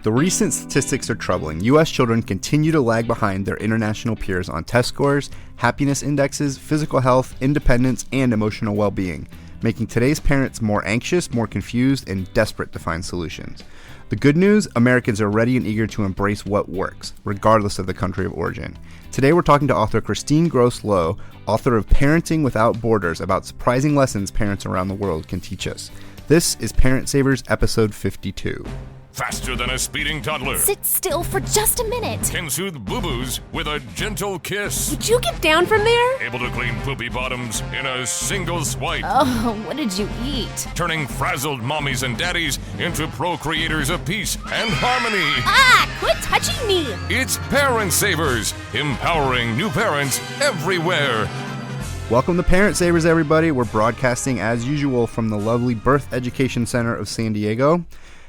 The recent statistics are troubling. U.S. children continue to lag behind their international peers on test scores, happiness indexes, physical health, independence, and emotional well-being, making today's parents more anxious, more confused, and desperate to find solutions. The good news, Americans are ready and eager to embrace what works, regardless of the country of origin. Today we're talking to author Christine Gross Low, author of Parenting Without Borders, about surprising lessons parents around the world can teach us. This is Parent Savers, episode 52. Faster than a speeding toddler. Sit still for just a minute. Can soothe boo-boos with a gentle kiss. Would you get down from there? Able to clean poopy bottoms in a single swipe. Oh, what did you eat? Turning frazzled mommies and daddies into procreators of peace and harmony. Ah, quit touching me. It's Parent Savers, empowering new parents everywhere. Welcome to Parent Savers, everybody. We're broadcasting as usual from the lovely Birth Education Center of San Diego.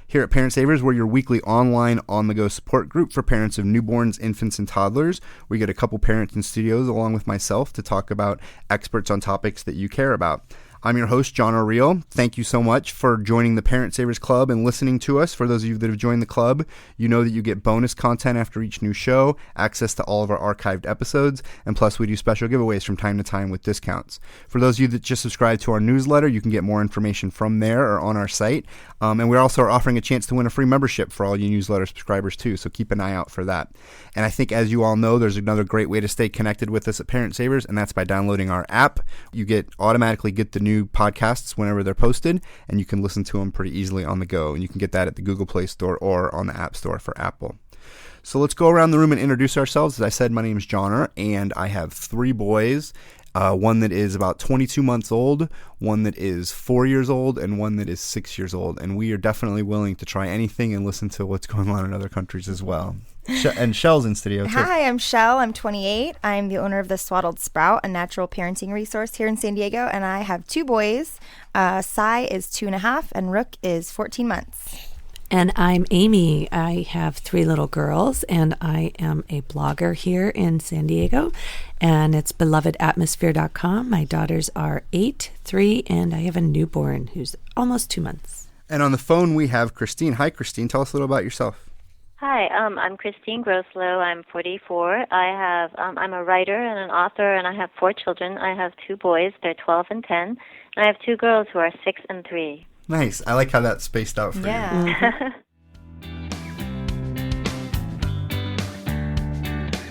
Here at Parent Savers, we're your weekly online, on-the-go support group for parents of newborns, infants, and toddlers. We get a couple parents in studios along with myself to talk about experts on topics that you care about. I'm your host, John O'Reilly. Thank you so much for joining the Parent Savers Club and listening to us. For those of you that have joined the club, you know that you get bonus content after each new show, access to all of our archived episodes, and plus we do special giveaways from time to time with discounts. For those of you that just subscribe to our newsletter, you can get more information from there or on our site. And we also are offering a chance to win a free membership for all you newsletter subscribers too, so keep an eye out for that. And I think, as you all know, there's another great way to stay connected with us at Parent Savers, and that's by downloading our app. You automatically get the new podcasts whenever they're posted, and you can listen to them pretty easily on the go. And you can get that at the Google Play Store or on the App Store for Apple. So let's go around the room and introduce ourselves. As I said, my name is John, and I have three boys. One that is about 22 months old, one that is 4 years old, and one that is 6 years old. And we are definitely willing to try anything and listen to what's going on in other countries as well. And Shell's in studio too. Hi, I'm Shell. I'm 28. I'm the owner of the Swaddled Sprout, a natural parenting resource here in San Diego. And I have two boys. Sai is 2.5 and Rook is 14 months. And I'm Amy. I have three little girls, and I am a blogger here in San Diego, and it's belovedatmosphere.com. My daughters are 8, 3, and I have a newborn who's almost 2 months. And on the phone, we have Christine. Hi, Christine. Tell us a little about yourself. Hi, I'm Christine Grosslow. I'm 44. I'm a writer and an author, and I have 4 children. I have 2 boys. They're 12 and 10. And I have 2 girls who are 6 and 3. Nice. I like how that's spaced out for you. Yeah.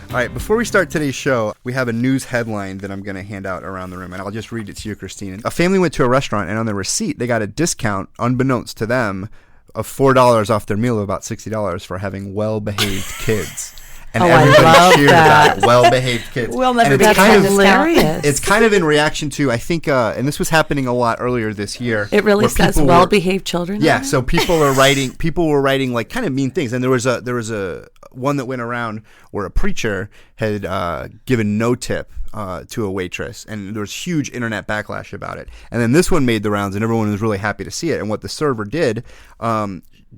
All right, before we start today's show, we have a news headline that I'm going to hand out around the room, and I'll just read it to you, Christine. A family went to a restaurant, and on their receipt, they got a discount, unbeknownst to them, of $4 off their meal of about $60 for having well-behaved kids. And everybody love cheered that. that. Well-behaved kids. We'll never And be it's kind of hilarious. It's kind of in reaction to, I think, and this was happening a lot earlier this year. It really where says people well-behaved children. Yeah, so people were writing like kind of mean things, and there was a one that went around where a preacher had given no tip to a waitress, and there was huge internet backlash about it. And then this one made the rounds, and everyone was really happy to see it. And what the server did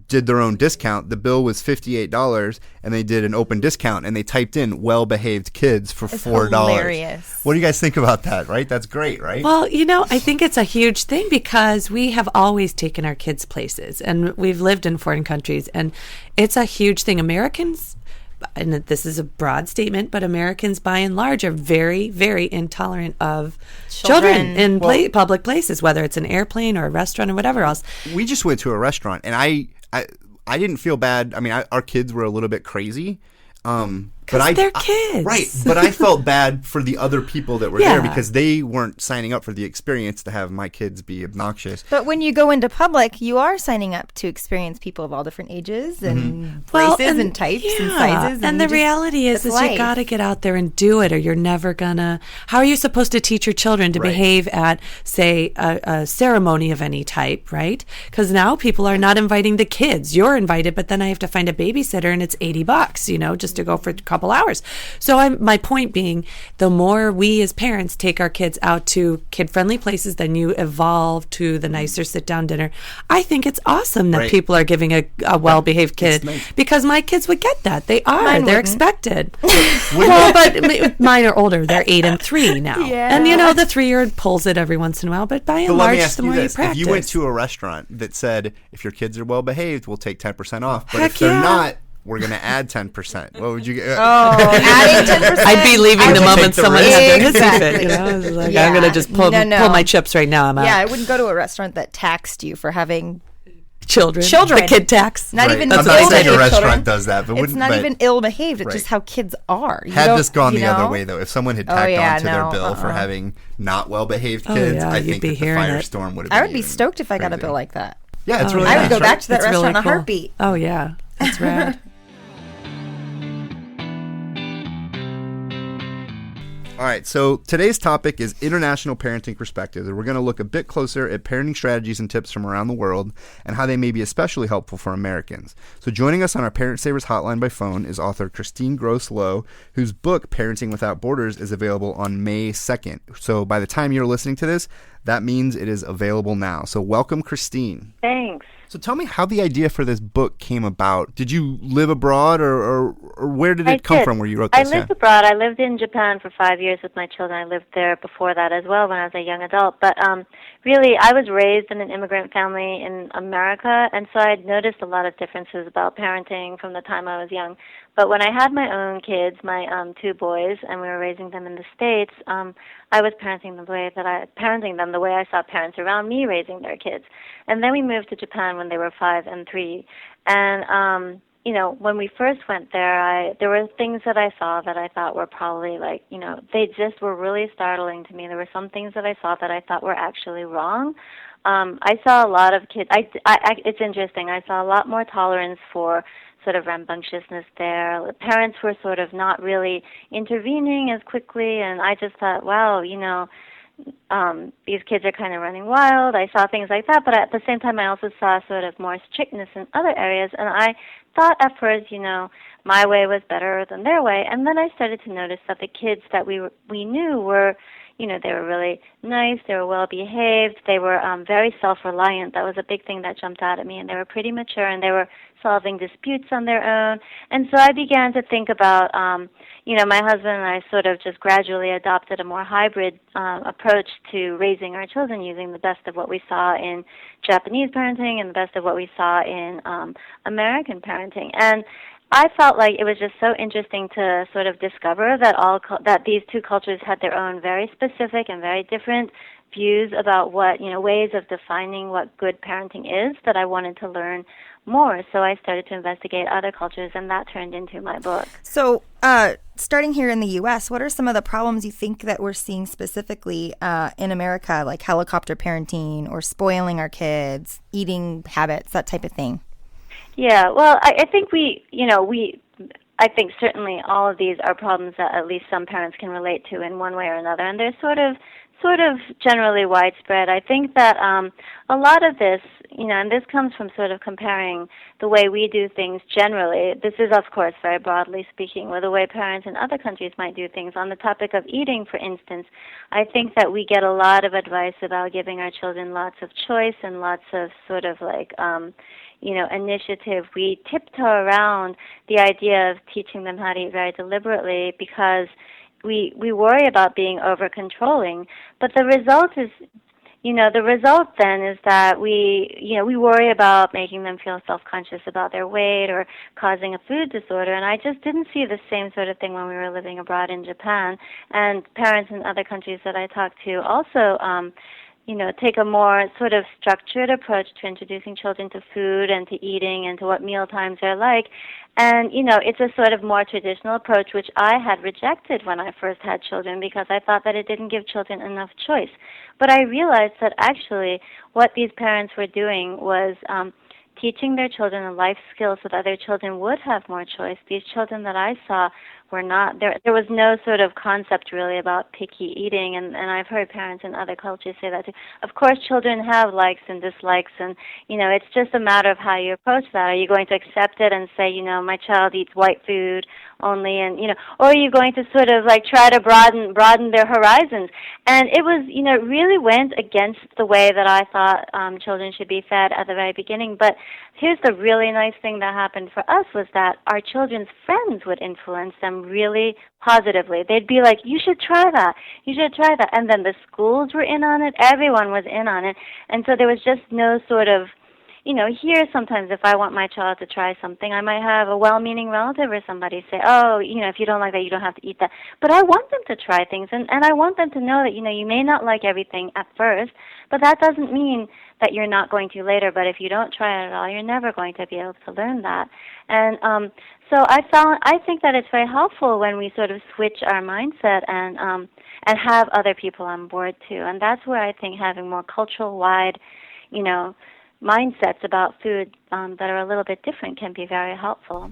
their own discount. The bill was $58, and they did an open discount, and they typed in well-behaved kids for $4. Hilarious. What do you guys think about that, right? That's great, right? Well, I think it's a huge thing because we have always taken our kids places, and we've lived in foreign countries, and it's a huge thing. Americans, and this is a broad statement, but Americans by and large are very, very intolerant of children in public places, whether it's an airplane or a restaurant or whatever else. We just went to a restaurant, and I didn't feel bad. I mean, our kids were a little bit crazy. But they're kids. Right. But I felt bad for the other people that were there because they weren't signing up for the experience to have my kids be obnoxious. But when you go into public, you are signing up to experience people of all different ages and places and types and sizes. And the reality is you got to get out there and do it, or you're never going to. How are you supposed to teach your children to behave at, say, a ceremony of any type, right? Because now people are not inviting the kids. You're invited, but then I have to find a babysitter, and it's $80, just to go for couple hours. So my point being, the more we as parents take our kids out to kid-friendly places, then you evolve to the nicer sit-down dinner. I think it's awesome that people are giving a well-behaved kid, because my kids would get that. They are. They're expected. Well, but mine are older. They're 8 and 3 now. Yeah. And, the 3-year-old pulls it every once in a while, but by and large, the more you practice. If you went to a restaurant that said, if your kids are well-behaved, we'll take 10% off. But if they're not, we're going to add 10%. What would you get? Adding 10%? I'd be leaving the moment someone had their hissy fit. Like, I'm going to just pull my chips right now. I'm out. Yeah, I wouldn't go to a restaurant that taxed you for having children. The kid tax. Not even I'm not saying a restaurant does that, but it's not even ill-behaved. It's just how kids are. Had this gone the other way, though, if someone had tacked onto their bill for having not well-behaved kids, I think that the firestorm would have been I would be stoked if I got a bill like that. Yeah, it's really I nice, would go back to that restaurant in a heartbeat. Oh, yeah. That's rad. All right, so today's topic is international parenting perspectives, and we're going to look a bit closer at parenting strategies and tips from around the world and how they may be especially helpful for Americans. So joining us on our Parent Savers hotline by phone is author Christine Gross-Low, whose book, Parenting Without Borders, is available on May 2nd. So by the time you're listening to this, that means it is available now. So welcome, Christine. Thanks. So tell me how the idea for this book came about. Did you live abroad, or where did it come from where you wrote this? I lived abroad. I lived in Japan for 5 years with my children. I lived there before that as well when I was a young adult. But really, I was raised in an immigrant family in America, and so I'd noticed a lot of differences about parenting from the time I was young. But when I had my own kids, my 2 boys, and we were raising them in the States, I was parenting them the way I saw parents around me raising their kids. And then we moved to Japan when they were 5 and 3. And when we first went there, there were things that I saw that I thought were probably they just were really startling to me. There were some things that I saw that I thought were actually wrong. I saw a lot of kids. It's interesting. I saw a lot more tolerance for sort of rambunctiousness there. Parents were sort of not really intervening as quickly, and I just thought, wow, these kids are kind of running wild. I saw things like that, but at the same time I also saw sort of more strictness in other areas, and I thought at first, my way was better than their way, and then I started to notice that the kids that we knew were, they were really nice, they were well-behaved, they were very self-reliant. That was a big thing that jumped out at me, and they were pretty mature, and they were solving disputes on their own. And so I began to think about, my husband and I sort of just gradually adopted a more hybrid approach to raising our children, using the best of what we saw in Japanese parenting and the best of what we saw in American parenting. And I felt like it was just so interesting to sort of discover that that these 2 cultures had their own very specific and very different views about what, ways of defining what good parenting is, that I wanted to learn more. So I started to investigate other cultures, and that turned into my book. So starting here in the U.S., what are some of the problems you think that we're seeing specifically in America, like helicopter parenting or spoiling our kids, eating habits, that type of thing? Yeah, well, I think I think certainly all of these are problems that at least some parents can relate to in one way or another, and they're sort of generally widespread. I think that a lot of this, and this comes from sort of comparing the way we do things generally. This is, of course, very broadly speaking, with the way parents in other countries might do things. On the topic of eating, for instance, I think that we get a lot of advice about giving our children lots of choice and lots of sort of initiative. We tiptoe around the idea of teaching them how to eat very deliberately because we worry about being over-controlling. But the result is, the result then is that we worry about making them feel self-conscious about their weight or causing a food disorder. And I just didn't see the same sort of thing when we were living abroad in Japan. And parents in other countries that I talked to also, take a more sort of structured approach to introducing children to food and to eating and to what meal times are like. And, it's a sort of more traditional approach, which I had rejected when I first had children because I thought that it didn't give children enough choice. But I realized that actually what these parents were doing was teaching their children a life skill so that their children would have more choice. These children that I saw were not there. There was no sort of concept really about picky eating, and I've heard parents in other cultures say that too. Of course, children have likes and dislikes, and it's just a matter of how you approach that. Are you going to accept it and say, my child eats white food only, and or are you going to sort of like try to broaden their horizons? And it was, it really went against the way that I thought children should be fed at the very beginning. But here's the really nice thing that happened for us was that our children's friends would influence them really positively. They'd be like, you should try that. You should try that. And then the schools were in on it. Everyone was in on it. And so there was just no sort of, here sometimes if I want my child to try something, I might have a well-meaning relative or somebody say, oh, if you don't like that, you don't have to eat that. But I want them to try things, and I want them to know that, you may not like everything at first, but that doesn't mean that you're not going to later. But if you don't try it at all, you're never going to be able to learn that. And so I think that it's very helpful when we sort of switch our mindset and have other people on board too. And that's where I think having more cultural-wide, mindsets about food that are a little bit different can be very helpful.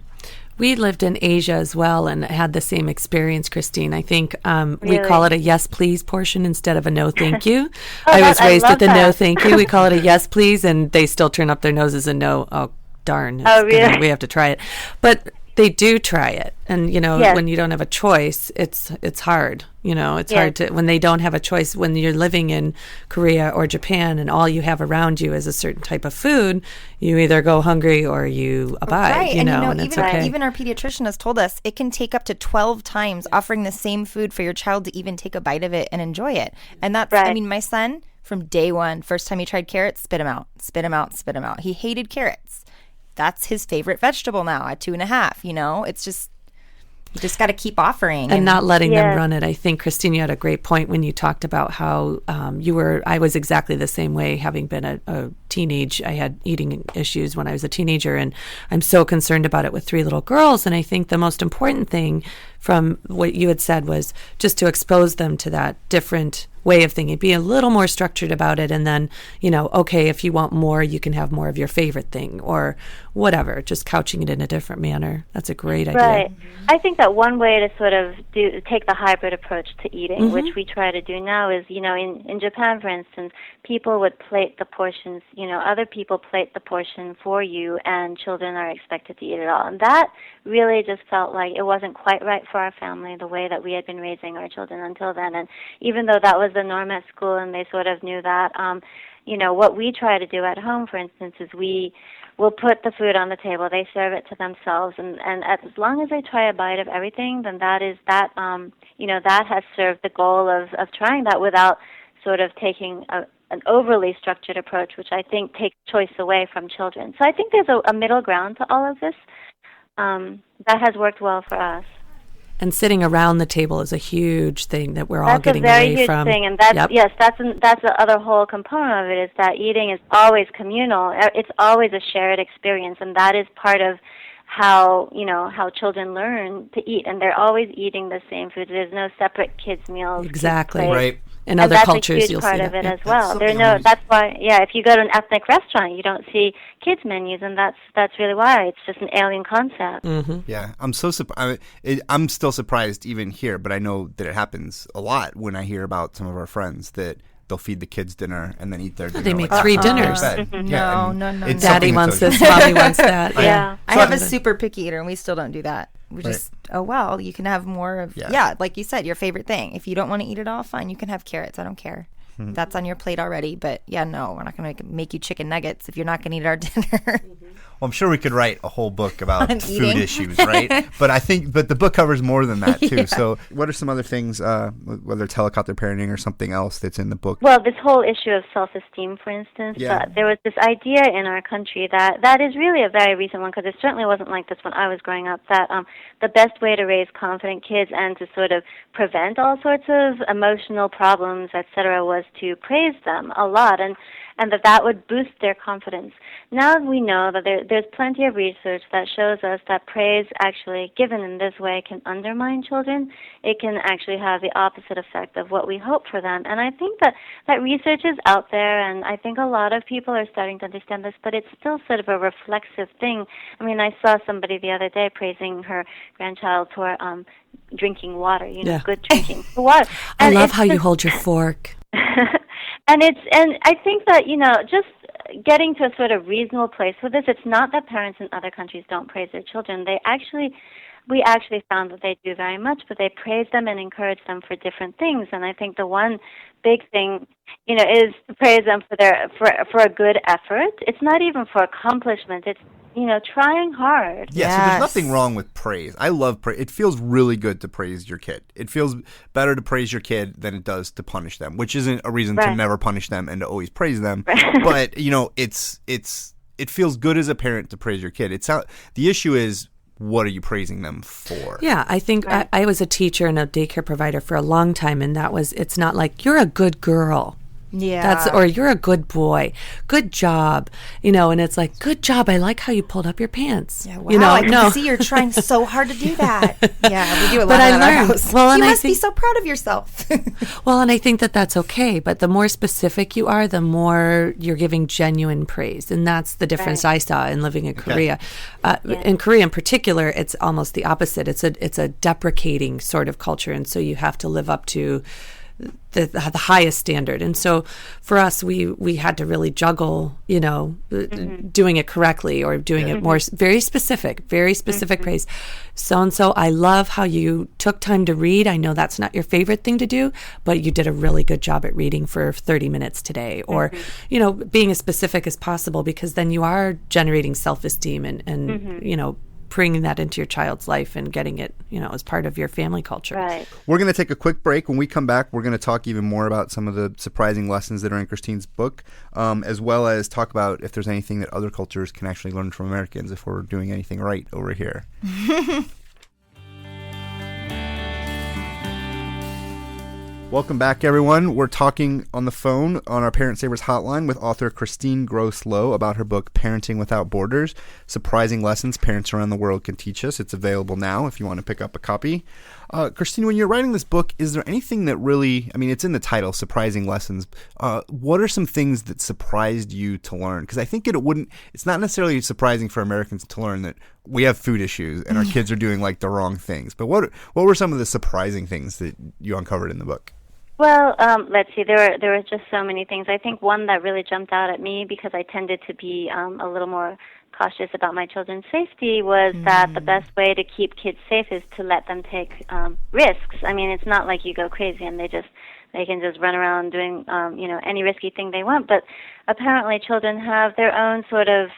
We lived in Asia as well and had the same experience, Christine. I think we call it a yes, please portion instead of a no, thank you. I was raised with a no, thank you. We call it a yes, please, and they still turn up their noses and no, oh, darn. Really? We have to try it. But they do try it. And, yes. When you don't have a choice, it's hard. It's yes. hard to, when they don't have a choice, when you're living in Korea or Japan and all you have around you is a certain type of food, you either go hungry or you abide, right. and it's okay. Even our pediatrician has told us it can take up to 12 times offering the same food for your child to even take a bite of it and enjoy it. And that's, right. my son, from day one, first time he tried carrots, spit him out, spit him out, spit him out. He hated carrots. That's his favorite vegetable now at 2.5. It's just, you just got to keep offering. And not letting them run it. I think, Christine, you had a great point when you talked about how I was exactly the same way, having been a teenage. I had eating issues when I was a teenager, and I'm so concerned about it with 3 little girls. And I think the most important thing from what you had said was just to expose them to that different way of thinking, be a little more structured about it, and then, okay, if you want more, you can have more of your favorite thing or whatever, just couching it in a different manner. That's a great idea. Right. I think that one way to sort of take the hybrid approach to eating, which we try to do now, is, in Japan, for instance, people would plate the portions, other people plate the portion for you, and children are expected to eat it all. And that really just felt like it wasn't quite right for our family, the way that we had been raising our children until then. And even though that was the norm at school and they sort of knew that, what we try to do at home, for instance, is we'll put the food on the table. They serve it to themselves, and as long as they try a bite of everything, then that has served the goal of trying that without sort of taking an overly structured approach, which I think takes choice away from children. So I think there's a middle ground to all of this that has worked well for us. And sitting around the table is a huge thing that we're all getting away from. That's a very huge thing, and that's the other whole component of it, is that eating is always communal. It's always a shared experience, and that is part of how children learn to eat, and they're always eating the same food. There's no separate kids' meals. Exactly. Right. In other cultures, you'll see that. That's a huge part of it as well. That's why, if you go to an ethnic restaurant, you don't see kids' menus, and that's really why. It's just an alien concept. Mm-hmm. Yeah, I'm so I'm still surprised even here, but I know that it happens a lot when I hear about some of our friends that they'll feed the kids dinner and then eat their dinner. They make 3 dinners. No. Daddy wants this, mommy wants that. Yeah. I have a super picky eater, and we still don't do that. We just, you can have more of, like you said, your favorite thing. If you don't want to eat it all, fine, you can have carrots. I don't care. That's on your plate already. But no, we're not going to make you chicken nuggets if you're not going to eat our dinner. Well, I'm sure we could write a whole book about food issues, right? But the book covers more than that too. So what are some other things, whether it's helicopter parenting or something else that's in the book? Well, this whole issue of self-esteem, for instance, there was this idea in our country that is really a very recent one, because it certainly wasn't like this when I was growing up, that the best way to raise confident kids and to sort of prevent all sorts of emotional problems, etc., was to praise them a lot. and that would boost their confidence. Now we know that there's plenty of research that shows us that praise actually given in this way can undermine children. It can actually have the opposite effect of what we hope for them. And I think that research is out there, and I think a lot of people are starting to understand this, but it's still sort of a reflexive thing. I mean, I saw somebody the other day praising her grandchild for drinking water, good drinking water. I love how you hold your fork. And I think that, just getting to a sort of reasonable place with this, it's not that parents in other countries don't praise their children. We actually found that they do very much, but they praise them and encourage them for different things. And I think the one big thing, is to praise them for a good effort. It's not even for accomplishment. It's trying hard. Yeah, so there's nothing wrong with praise. I love praise. It feels really good to praise your kid. It feels better to praise your kid than it does to punish them, which isn't a reason to never punish them and to always praise them. Right. But, it feels good as a parent to praise your kid. The issue is, what are you praising them for? Yeah, I think I was a teacher and a daycare provider for a long time, and it's not like, you're a good girl. Yeah. Or you're a good boy. Good job. And it's like, good job. I like how you pulled up your pants. Yeah, wow. I can see you're trying so hard to do that. Yeah, we do a lot of that in our house. Well, you must be so proud of yourself. Well, and I think that that's okay. But the more specific you are, the more you're giving genuine praise. And that's the difference I saw in living in Korea. In Korea in particular, it's almost the opposite. It's a deprecating sort of culture. And so you have to live up to the highest standard. And so for us, we had to really juggle, doing it correctly or doing it more very specific praise. So-and-so, I love how you took time to read. I know that's not your favorite thing to do, but you did a really good job at reading for 30 minutes today. Or, being as specific as possible, because then you are generating self-esteem and bringing that into your child's life and getting it, as part of your family culture. Right. We're going to take a quick break. When we come back, we're going to talk even more about some of the surprising lessons that are in Christine's book, as well as talk about if there's anything that other cultures can actually learn from Americans if we're doing anything right over here. Welcome back, everyone. We're talking on the phone on our Parent Savers hotline with author Christine Gross Low about her book, Parenting Without Borders, Surprising Lessons Parents Around the World Can Teach Us. It's available now if you want to pick up a copy. Christine, when you're writing this book, is there anything that really, it's in the title, Surprising Lessons. What are some things that surprised you to learn? Because I think it's not necessarily surprising for Americans to learn that we have food issues and our kids are doing the wrong things. But what were some of the surprising things that you uncovered in the book? Well, let's see. There were just so many things. I think one that really jumped out at me, because I tended to be a little more cautious about my children's safety, was that the best way to keep kids safe is to let them take risks. It's not like you go crazy and they can just run around doing any risky thing they want. But apparently, children have their own sort of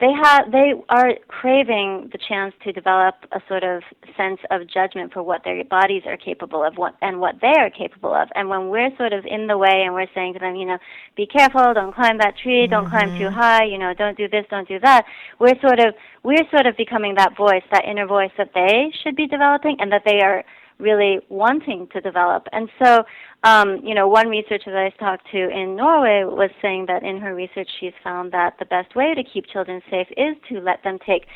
they are craving the chance to develop a sort of sense of judgment for what their bodies are capable of and what they are capable of. And when we're sort of in the way and we're saying to them, be careful, don't climb that tree, don't climb too high, don't do this, don't do that, we're sort of becoming that voice, that inner voice that they should be developing and that they are really wanting to develop. And so, one researcher that I talked to in Norway was saying that in her research she's found that the best way to keep children safe is to let them take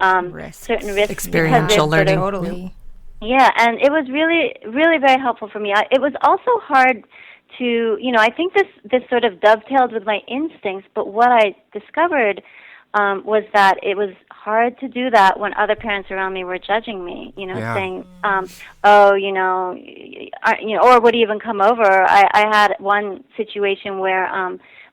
certain risks. Experiential learning. Totally. Yeah, and it was really, really very helpful for me. It was also hard to, I think this sort of dovetailed with my instincts, but what I discovered was that it was hard to do that when other parents around me were judging me, saying, or would even come over. I had one situation where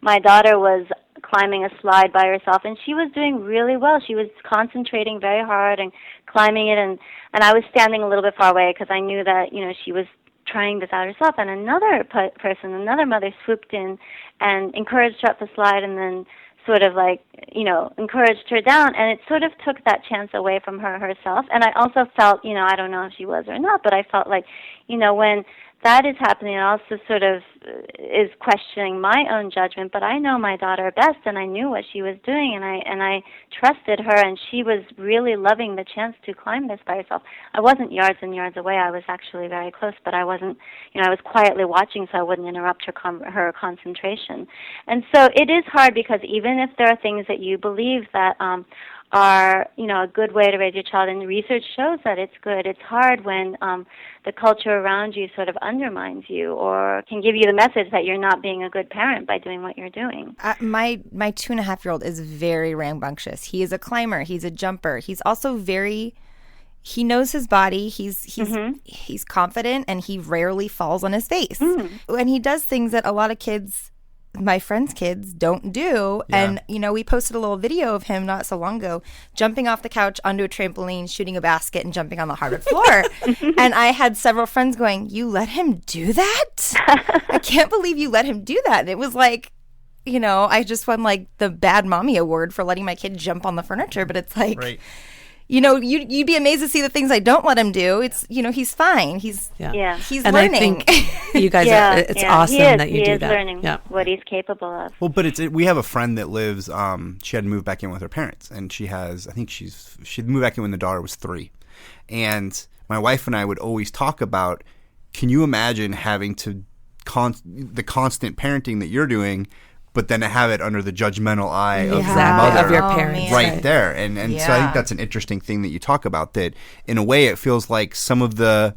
my daughter was climbing a slide by herself, and she was doing really well. She was concentrating very hard and climbing it, and I was standing a little bit far away because I knew that, she was trying this out herself. And another another mother swooped in and encouraged her up the slide and then sort of encouraged her down, and it sort of took that chance away from her herself. And I also felt, I don't know if she was or not, but I felt like, when that is happening. It also sort of is questioning my own judgment, but I know my daughter best, and I knew what she was doing, and I trusted her, and she was really loving the chance to climb this by herself. I wasn't yards and yards away. I was actually very close, but I wasn't, I was quietly watching so I wouldn't interrupt her concentration. And so it is hard, because even if there are things that you believe that are, a good way to raise your child, and research shows that it's good, it's hard when the culture around you sort of undermines you or can give you the message that you're not being a good parent by doing what you're doing. My 2.5-year-old is very rambunctious. He is a climber. He's a jumper. He's also he knows his body. He's confident, and he rarely falls on his face. And he does things that a lot of kids, my friends' kids, don't do. Yeah. And, we posted a little video of him not so long ago jumping off the couch onto a trampoline, shooting a basket, and jumping on the hardwood floor. And I had several friends going, "You let him do that? I can't believe you let him do that." And it was like, I just won like the Bad Mommy Award for letting my kid jump on the furniture. But it's like, right. You'd be amazed to see the things I don't let him do. It's, he's fine. He's and learning. I think you guys it's awesome that you do that. He is learning what he's capable of. Well, but we have a friend that lives, she had to move back in with her parents, and she'd moved back in when the daughter was 3. And my wife and I would always talk about, can you imagine having to the constant parenting that you're doing, but then to have it under the judgmental eye of your mother, of your parents, right there. And so I think that's an interesting thing that you talk about, that in a way it feels like some of the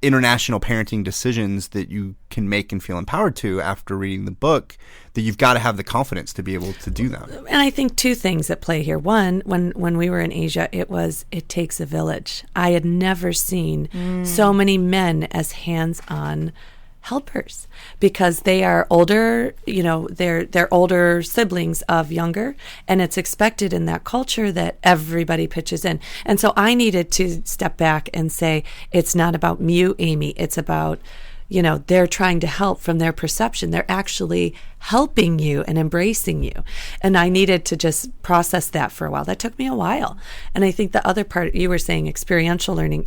international parenting decisions that you can make and feel empowered to after reading the book, that you've got to have the confidence to be able to do them. And I think 2 things at play here. One, when we were in Asia, it takes a village. I had never seen so many men as hands-on helpers, because they are older, they're older siblings of younger, and it's expected in that culture that everybody pitches in. And so I needed to step back and say, it's not about you, Amy. It's about, they're trying to help from their perception. They're actually helping you and embracing you. And I needed to just process that for a while. That took me a while. And I think the other part, you were saying experiential learning,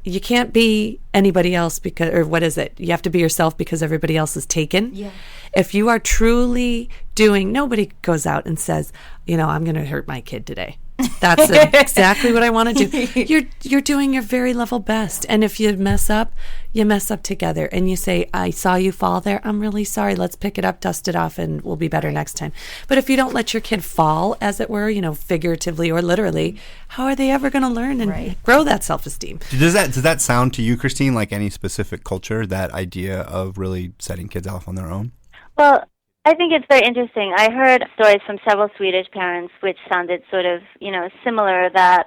you can't be anybody else you have to be yourself because everybody else is taken. Yeah. If you are truly nobody goes out and says, I'm going to hurt my kid today. That's exactly what I want to do. You're doing your very level best. And if you mess up together, and you say, I saw you fall there. I'm really sorry. Let's pick it up, dust it off, and we'll be better next time. But if you don't let your kid fall, as it were, figuratively or literally, how are they ever going to learn and grow that self-esteem? Does that sound to you, Christine, like any specific culture, that idea of really setting kids off on their own? Well, I think it's very interesting. I heard stories from several Swedish parents which sounded sort of, similar, that,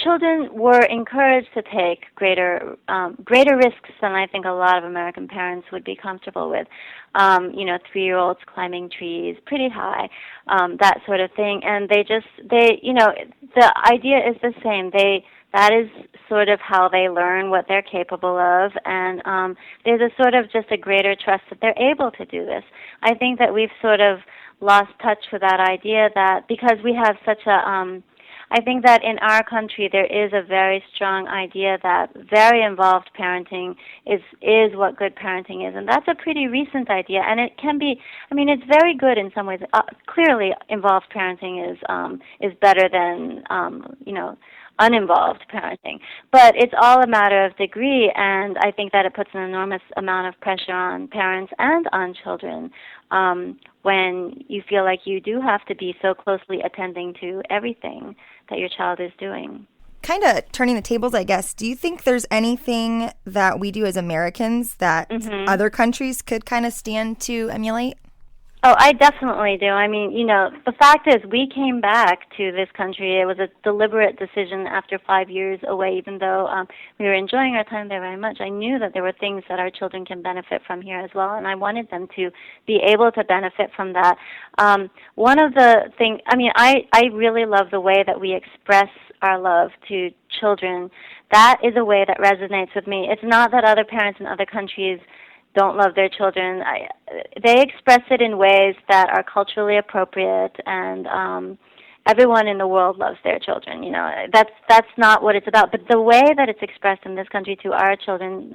children were encouraged to take greater risks than I think a lot of American parents would be comfortable with. 3-year-olds climbing trees pretty high, that sort of thing. And the idea is the same. That is sort of how they learn what they're capable of, and there's a sort of just a greater trust that they're able to do this. I think that we've sort of lost touch with that idea, that because we have such a, I think that in our country there is a very strong idea that very involved parenting is what good parenting is, and that's a pretty recent idea, and it can be, it's very good in some ways. Clearly, involved parenting is better than, uninvolved parenting. But it's all a matter of degree, and I think that it puts an enormous amount of pressure on parents and on children when you feel like you do have to be so closely attending to everything that your child is doing. Kind of turning the tables, I guess, do you think there's anything that we do as Americans that other countries could kind of stand to emulate? Oh, I definitely do. The fact is we came back to this country. It was a deliberate decision after 5 years away, even though we were enjoying our time there very much. I knew that there were things that our children can benefit from here as well, and I wanted them to be able to benefit from that. One of the things, I really love the way that we express our love to children. That is a way that resonates with me. It's not that other parents in other countries don't love their children. They express it in ways that are culturally appropriate and everyone in the world loves their children. That's not what it's about. But the way that it's expressed in this country to our children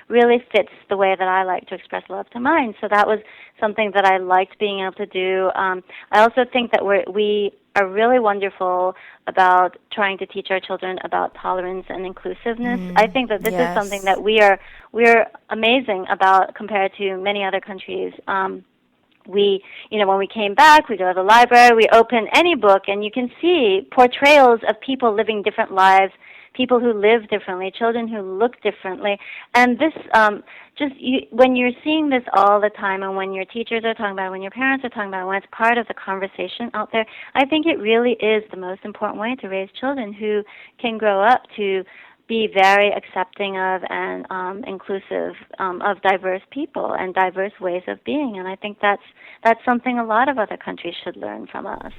really fits the way that I like to express love to mine. So that was something that I liked being able to do. I also think that we are really wonderful about trying to teach our children about tolerance and inclusiveness. I think that this is something that we're amazing about compared to many other countries. When we came back, we go to the library, we open any book, and you can see portrayals of people living different lives, people who live differently, children who look differently. And this, when you're seeing this all the time, and when your teachers are talking about it, when your parents are talking about it, when it's part of the conversation out there, I think it really is the most important way to raise children who can grow up to be very accepting of and inclusive of diverse people and diverse ways of being. And I think that's something a lot of other countries should learn from us.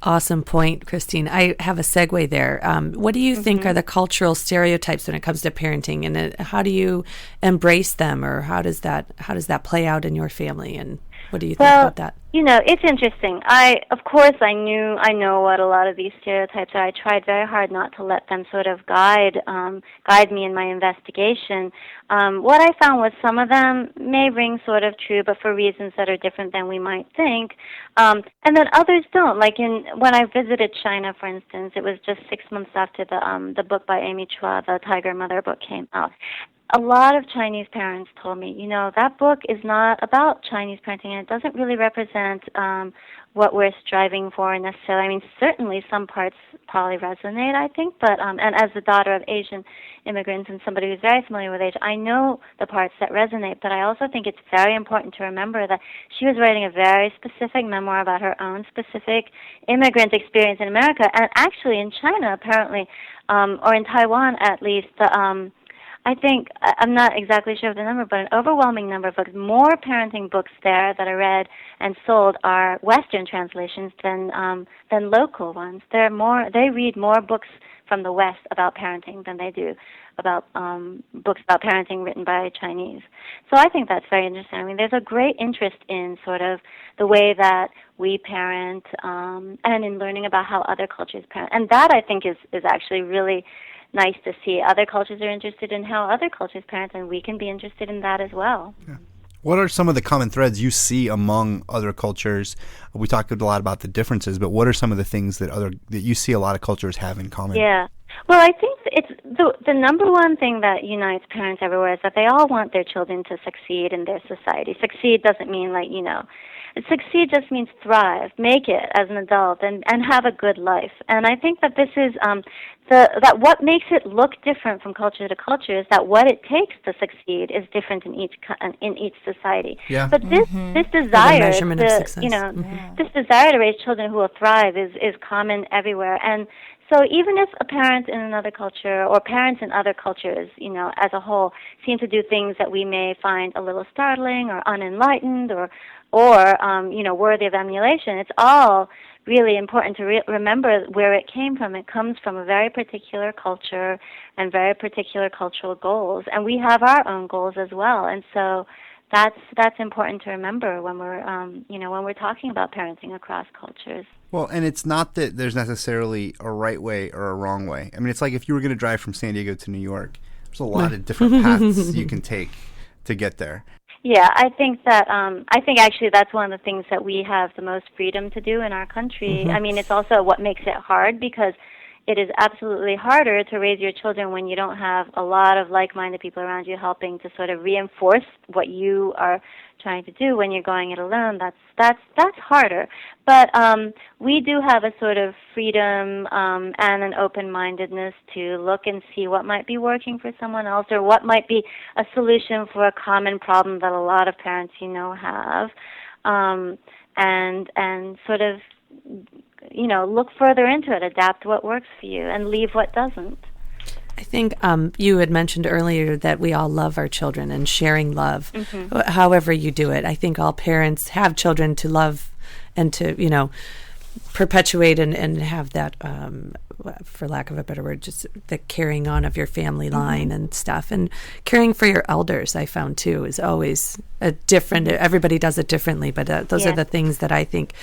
Awesome point, Christine. I have a segue there. What do you think are the cultural stereotypes when it comes to parenting, and how do you embrace them, or how does that play out in your family? And what do you think about that? It's interesting. I know what a lot of these stereotypes are. I tried very hard not to let them sort of guide me in my investigation. What I found was some of them may ring sort of true, but for reasons that are different than we might think. And then others don't. Like when I visited China, for instance, it was just 6 months after the book by Amy Chua, the Tiger Mother book, came out. A lot of Chinese parents told me, that book is not about Chinese parenting, and it doesn't really represent what we're striving for necessarily. I mean, certainly some parts probably resonate, I think, but and as the daughter of Asian immigrants and somebody who's very familiar with Asia, I know the parts that resonate, but I also think it's very important to remember that she was writing a very specific memoir about her own specific immigrant experience in America, and actually in China, apparently, or in Taiwan at least, I think, I'm not exactly sure of the number, but an overwhelming number of books, more parenting books there that are read and sold are Western translations than local ones. They read more books from the West about parenting than they do about books about parenting written by Chinese. So I think that's very interesting. I mean, there's a great interest in sort of the way that we parent and in learning about how other cultures parent. And that, I think, is actually really nice to see. Other cultures are interested in how other cultures parent, and we can be interested in that as well. Yeah. What are some of the common threads you see among other cultures? We talked a lot about the differences, but what are some of the things that you see a lot of cultures have in common? Yeah. Well, I think it's the number one thing that unites parents everywhere is that they all want their children to succeed in their society. Succeed doesn't mean succeed just means thrive, make it as an adult, and have a good life. And I think that this is that what makes it look different from culture to culture is that what it takes to succeed is different in each society. Yeah. But this desire this desire to raise children who will thrive is common everywhere. And so even if a parent in another culture or parents in other cultures, as a whole, seem to do things that we may find a little startling or unenlightened or worthy of emulation, it's all really important to remember where it came from. It comes from a very particular culture and very particular cultural goals, and we have our own goals as well. And so that's important to remember when we're talking about parenting across cultures. Well, and it's not that there's necessarily a right way or a wrong way. I mean, it's like if you were going to drive from San Diego to New York, there's a lot of different paths you can take to get there. Yeah, I think actually that's one of the things that we have the most freedom to do in our country. Mm-hmm. I mean, it's also what makes it hard, because it is absolutely harder to raise your children when you don't have a lot of like-minded people around you helping to sort of reinforce what you are trying to do when you're going it alone. That's harder. But we do have a sort of freedom and an open-mindedness to look and see what might be working for someone else, or what might be a solution for a common problem that a lot of parents have, and sort of look further into it, adapt what works for you, and leave what doesn't. I think you had mentioned earlier that we all love our children and sharing love, however you do it. I think all parents have children to love and to, perpetuate and have that, for lack of a better word, just the carrying on of your family line and stuff. And caring for your elders, I found too, is always a different, everybody does it differently, but those are the things that I think,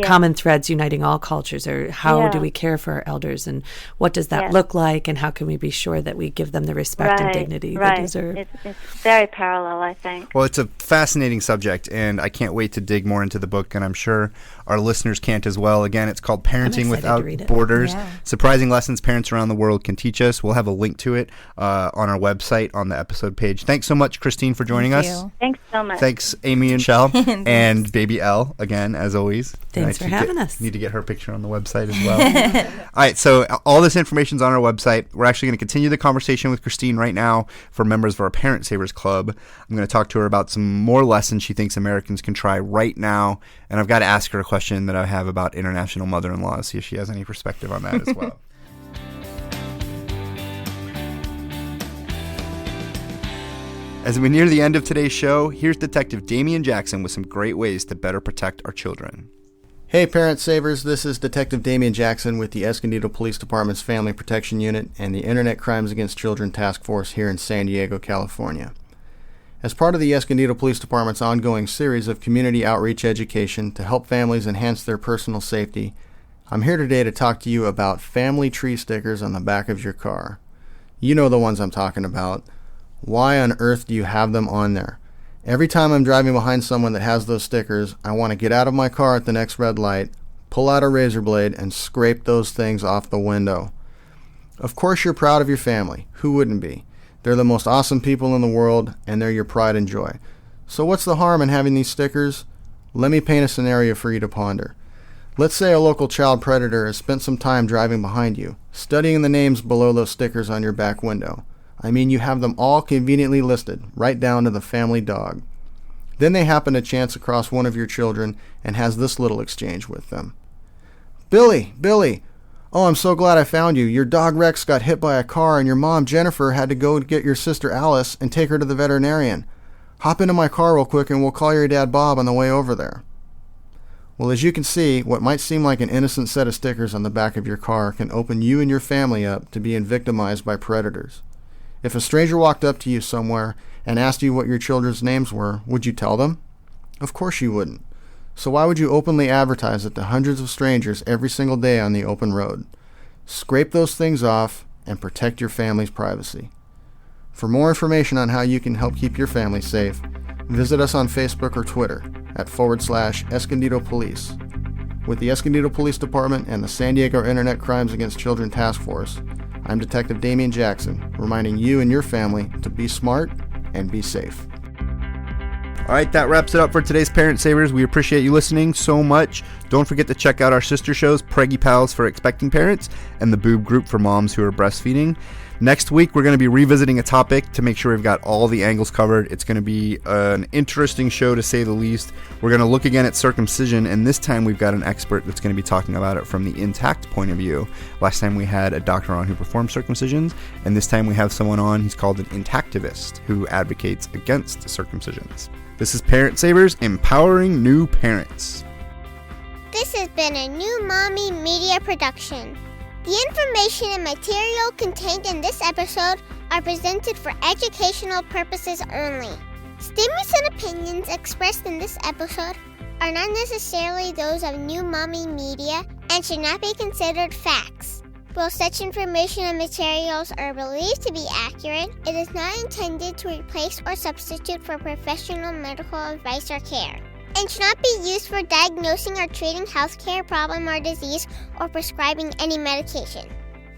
common threads uniting all cultures are how do we care for our elders, and what does that look like, and how can we be sure that we give them the respect and dignity they deserve. It's very parallel, I think. Well, it's a fascinating subject, and I can't wait to dig more into the book, and I'm sure our listeners can't as well. Again, it's called Parenting Without Borders, Surprising Lessons Parents Around the World Can Teach Us. We'll have a link to it on our website on the episode page. Thanks so much, Christine, for joining us. Thanks so much. Thanks, Amy and Michelle, and baby Elle, again, as always. Thanks for having us. Need to get her picture on the website as well. All right, so all this information's on our website. We're actually going to continue the conversation with Christine right now for members of our Parent Savers Club. I'm going to talk to her about some more lessons she thinks Americans can try right now, and I've got to ask her a question that I have about international mother-in-laws, see if she has any perspective on that as well. As we near the end of today's show, here's Detective Damian Jackson with some great ways to better protect our children. Hey Parent Savers, this is Detective Damian Jackson with the Escondido Police Department's Family Protection Unit and the Internet Crimes Against Children Task Force here in San Diego, California. As part of the Escondido Police Department's ongoing series of community outreach education to help families enhance their personal safety, I'm here today to talk to you about family tree stickers on the back of your car. You know the ones I'm talking about. Why on earth do you have them on there? Every time I'm driving behind someone that has those stickers, I want to get out of my car at the next red light, pull out a razor blade, and scrape those things off the window. Of course you're proud of your family. Who wouldn't be? They're the most awesome people in the world, and they're your pride and joy. So what's the harm in having these stickers? Let me paint a scenario for you to ponder. Let's say a local child predator has spent some time driving behind you, studying the names below those stickers on your back window. I mean, you have them all conveniently listed, right down to the family dog. Then they happen to chance across one of your children and has this little exchange with them. Billy! Oh, I'm so glad I found you. Your dog Rex got hit by a car and your mom Jennifer had to go get your sister Alice and take her to the veterinarian. Hop into my car real quick and we'll call your dad Bob on the way over there. Well, as you can see, what might seem like an innocent set of stickers on the back of your car can open you and your family up to being victimized by predators. If a stranger walked up to you somewhere and asked you what your children's names were, would you tell them? Of course you wouldn't. So why would you openly advertise it to hundreds of strangers every single day on the open road? Scrape those things off and protect your family's privacy. For more information on how you can help keep your family safe, visit us on Facebook or Twitter at /Escondido Police. With the Escondido Police Department and the San Diego Internet Crimes Against Children Task Force, I'm Detective Damian Jackson, reminding you and your family to be smart and be safe. All right, that wraps it up for today's Parent Savers. We appreciate you listening so much. Don't forget to check out our sister shows, Preggy Pals for expecting parents and the Boob Group for moms who are breastfeeding. Next week, we're going to be revisiting a topic to make sure we've got all the angles covered. It's going to be an interesting show, to say the least. We're going to look again at circumcision, and this time we've got an expert that's going to be talking about it from the intact point of view. Last time we had a doctor on who performed circumcisions, and this time we have someone on, he's called an intactivist, who advocates against circumcisions. This is Parent Savers, empowering new parents. This has been a New Mommy Media production. The information and material contained in this episode are presented for educational purposes only. Statements and opinions expressed in this episode are not necessarily those of New Mommy Media and should not be considered facts. While such information and materials are believed to be accurate, it is not intended to replace or substitute for professional medical advice or care, and should not be used for diagnosing or treating healthcare problem or disease or prescribing any medication.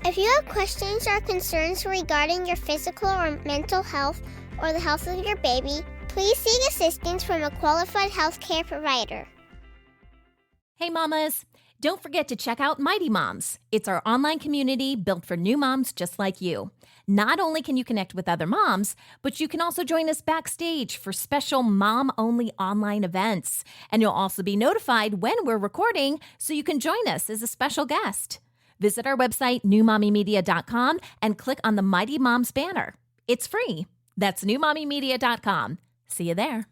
If you have questions or concerns regarding your physical or mental health or the health of your baby, please seek assistance from a qualified healthcare provider. Hey mamas, don't forget to check out Mighty Moms. It's our online community built for new moms just like you. Not only can you connect with other moms, but you can also join us backstage for special mom-only online events. And you'll also be notified when we're recording, so you can join us as a special guest. Visit our website, newmommymedia.com, and click on the Mighty Moms banner. It's free. That's newmommymedia.com. See you there.